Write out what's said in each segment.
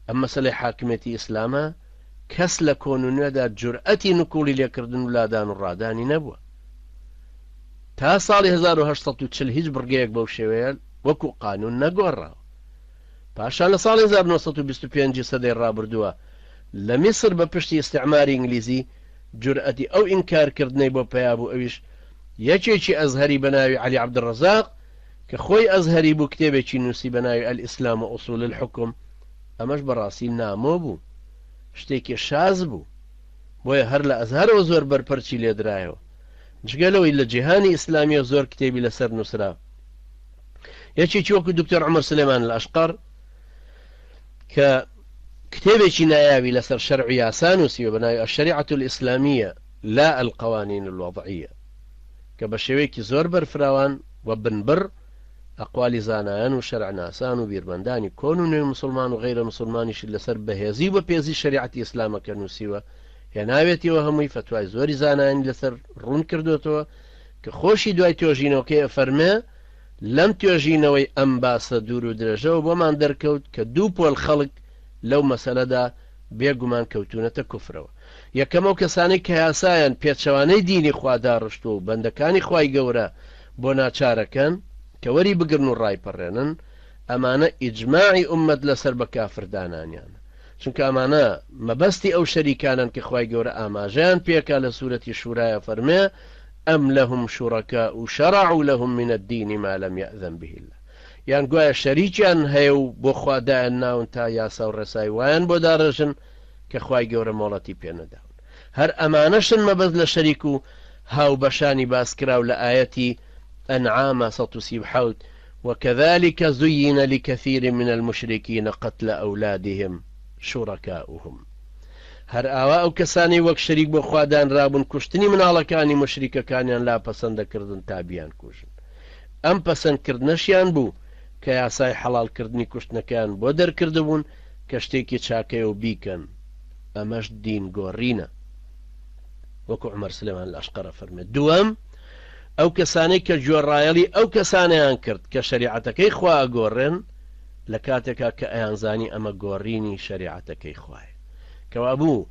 ئەم مەسەلەی حاکمیەتی ئیسلامە کەس لە کۆنونەدا جورئەتی نکوڵی لێکردن و لادان و ڕادانی نەبووە. تا ساڵی 1940 هیچ بڕگەیەک بەو شێوەیە وەکو قانون نەگۆڕاوە. پاشان لە ساڵی 1925 سەدەی ڕابردووە لە میسر بە پشتی ئیستیعماری ئینگلیزی جورئەتی ئەو ئینکارکردنەی بۆ پێیابوو، ئەویش یەکێکی ئەزهەری بەناوی عەلی عەبدوڕەزاق کە خۆی ئەزهەری بوو کتێبێکی نووسی بەناوی ئەلئیسلام و ئوسوول الحوکم. ئەمەش بەڕاستی نامۆ بوو، شتێکی شاز بوو، بۆیە هەر لە ئەزهەرەوە زۆر بەرپەرچی لێدرایەوە. جگەلەوەی لە جیهانی ئیسلامیە زۆر کتێبی لەسەر نووسرا. یەکێکی وەکو دکتۆر عومەر سلێمان لە ئەشقەر کە کتێبێکی نایاوی لەسەر شەرع و یاسا نووسیوە بەناوی الشەریعەة الئیسلامیە لا القوانین الوضعیە، کە بە شێوەیەکی زۆر بەرفراوان و بنبڕ ئەقوالی زانایان و شەرعناسان و بیرمەندانی کۆن و نوێی مسلمان و غەیرە مسلمانیشی لەسەر بەهێزی و بەپێزی شەریعەتی ئیسلامەکە نووسیوە، هێناوێتیەوە هەمووی فتوای زۆری زانایانی لەسەر ڕوون کردوێتەوە کە خۆشی دوای توێژینەوەکەی ئەفەرمێ لەم توێژینەوەی ئەم باسە دوور و درێژەوە بۆمان دەرکەوت کە 2 پۆل خەڵک لەو مەسەلەدا بێگومان کەوتونەتە کوفرەوە. یەکەم ئەو کەسانەی کە یاسایان پێچەوانەی دینی خوادا ڕشتووە و بەندەکانی خوای گەورە بۆ ناچارەکەن کە وەری بگرن و ڕایپەڕێنن، ئەمانە ئیجماعی ئومەت لەسەر بە کافردانانیانە، چونکە ئەمانە مەبەستی ئەو شەریکانن کە خوای گەورە ئاماژەیان پێکا لە سوورەتی شورایە فەرمێ ئەم لەهم شوڕەکاء شەرعوا لەهم من الدین ما لم یأذن به الله. یان گوایە شەریکیان هەیە و بۆ خوادایان ناون تا یاسا و ڕێسای وایان بۆ داڕژن کە خوای گەورە مۆڵەتی پێنەداون. هەر ئەمانەشن مەبەز لە شەریک و هاوبەشانی باسکراو لە ئاەتی أنعام 137 وكذلك زين لكثير من المشركين قتل أولادهم شركاؤهم. هەر ئاوا ئەو کەسانی وەک شەریک بۆ خوادان رابوون کوشتنی مناڵەکانی مشریکەکانیان لا پەسەندەکردن تا بیان کوژن. ئەم پەسەندکردنەشیان بوو کە یاسای حەڵالکردنی کوشتنەکان بۆ دەرکردبوون کە شتێکی چاکەیە و بیکەن. ئەمەش دین گۆڕینە، وەکو عومەر سلێمان لە ئەشقەرە فەرمێت. دووەم، ئەو کەسانەی کە گوێڕایەڵی ئەو کەسانیان کرد کە شەریعەتەکەی خوا ئەگۆڕێن لە کاتێکا کە ئەیانزانی ئەمە گۆڕینی شەریعەتەکەی خوایە، کەوا بوو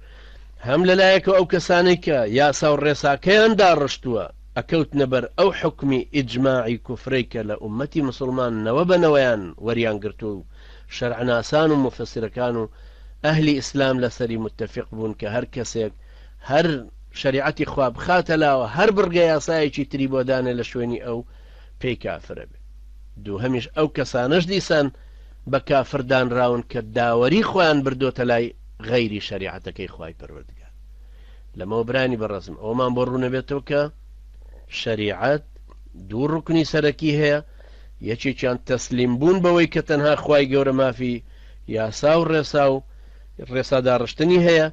هەم لەلایەکەوە ئەو کەسانەی کە یاسا و ڕێساکەیان داڕشتووە ئەکەوتنە بەر ئەو حکمی ئیجماعی کوفرەی کە لە ئومەتی مسلمان نەوە بەنەوەیان وەریان گرتو و شەرعناسان و مفەسیرەکان و ئەهلی ئیسلام لەسەری متفق بوون کە هەر کەسێک هەر شریعەتی خوا بخاتە لاوە هەر بڕگە یاسایەکی تری بۆ دانێ لە شوێنی ئەو پێی کافرە بێ. دووهەمیش ئەو کەسانەش دیسان بە کافردان ڕاون کە داوەری خۆیان بردۆتە لای غەیری شریعەتەکەی خوای پەروەردگار. لەمەوە برانی بەڕەزم ئەومان بۆ ڕوونە بێتەوە کە شریعەت 2 ڕوکنی سەرەکی هەیە. یەکێکیان تەسلیم بوون بەوەی کە تەنها خوای گەورە مافی یاسا و ڕێسا و ڕێساداڕشتنی هەیە،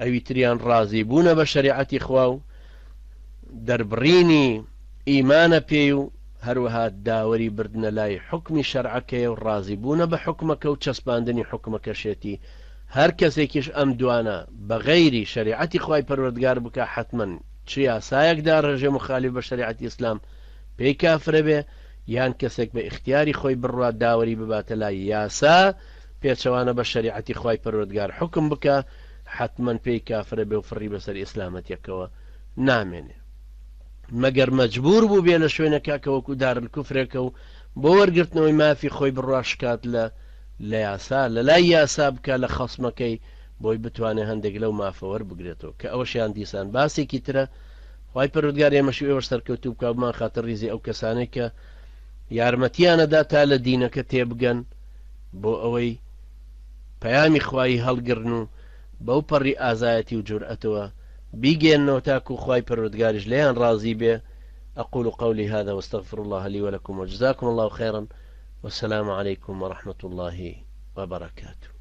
ئەوی تریان ڕازی بوونە بە شریعەتی خوا و دەربڕینی ئیمانە پێی و هەروەها داوەری بردنە لای حکمی شەرعەکەیە و ڕازی بوونە بە حکمەکە و چەسپاندنی حکمەکەشێتی. هەر کەسێکیش ئەم دوانە بە غەیری شریعەتی خوای پەروەردگار بکە حتمەن چ یاسایەک داڕژێ مخالیف بە شریعەتی ئیسلام پێی کافرە بێ، یان کەسێک بە اختیاری خۆی بڕوا داوەری بباتە لای یاسا پێچەوانە بە شریعەتی خوای پەروەردگار حکم بکە حتمەن پێی کافرە بێ و فڕی بەسەر ئیسلامەتیەکەوە نامێنێ، مەگەر مەجبور بوو بێ لە شوێنەکە وەکو دارالکوفرێکە و بۆ وەرگرتنەوەی مافی خۆی بڕاشکات لە یاسا لە لای یاسا بکە لە خەسمەکەی بۆی بتوانێت هەندێک لەو مافەوەەر بگرێتەوە کە ئەوەشیان دیسان باسێکی ترە. خوای پەروەردگار ئێمەشی ئێوە سەرکەوتوو بکە بمان خاتر ریزی ئەو کەسانەی کە یارمەتیانەدا تا لە دینەکە تێبگەن بۆ ئەوەی پەیامی خوای هەڵگرن و بەو پەڕی ئازایەتی و جورئەتەوە بیگەێنەوە تاکو خوای پەروەردگاریش لێیان ڕازی بێ. أقول قولي هذا واستغفر الله لي ولكم وجزاكم الله خيرا والسلام عليكم ورحمة الله وبركاته.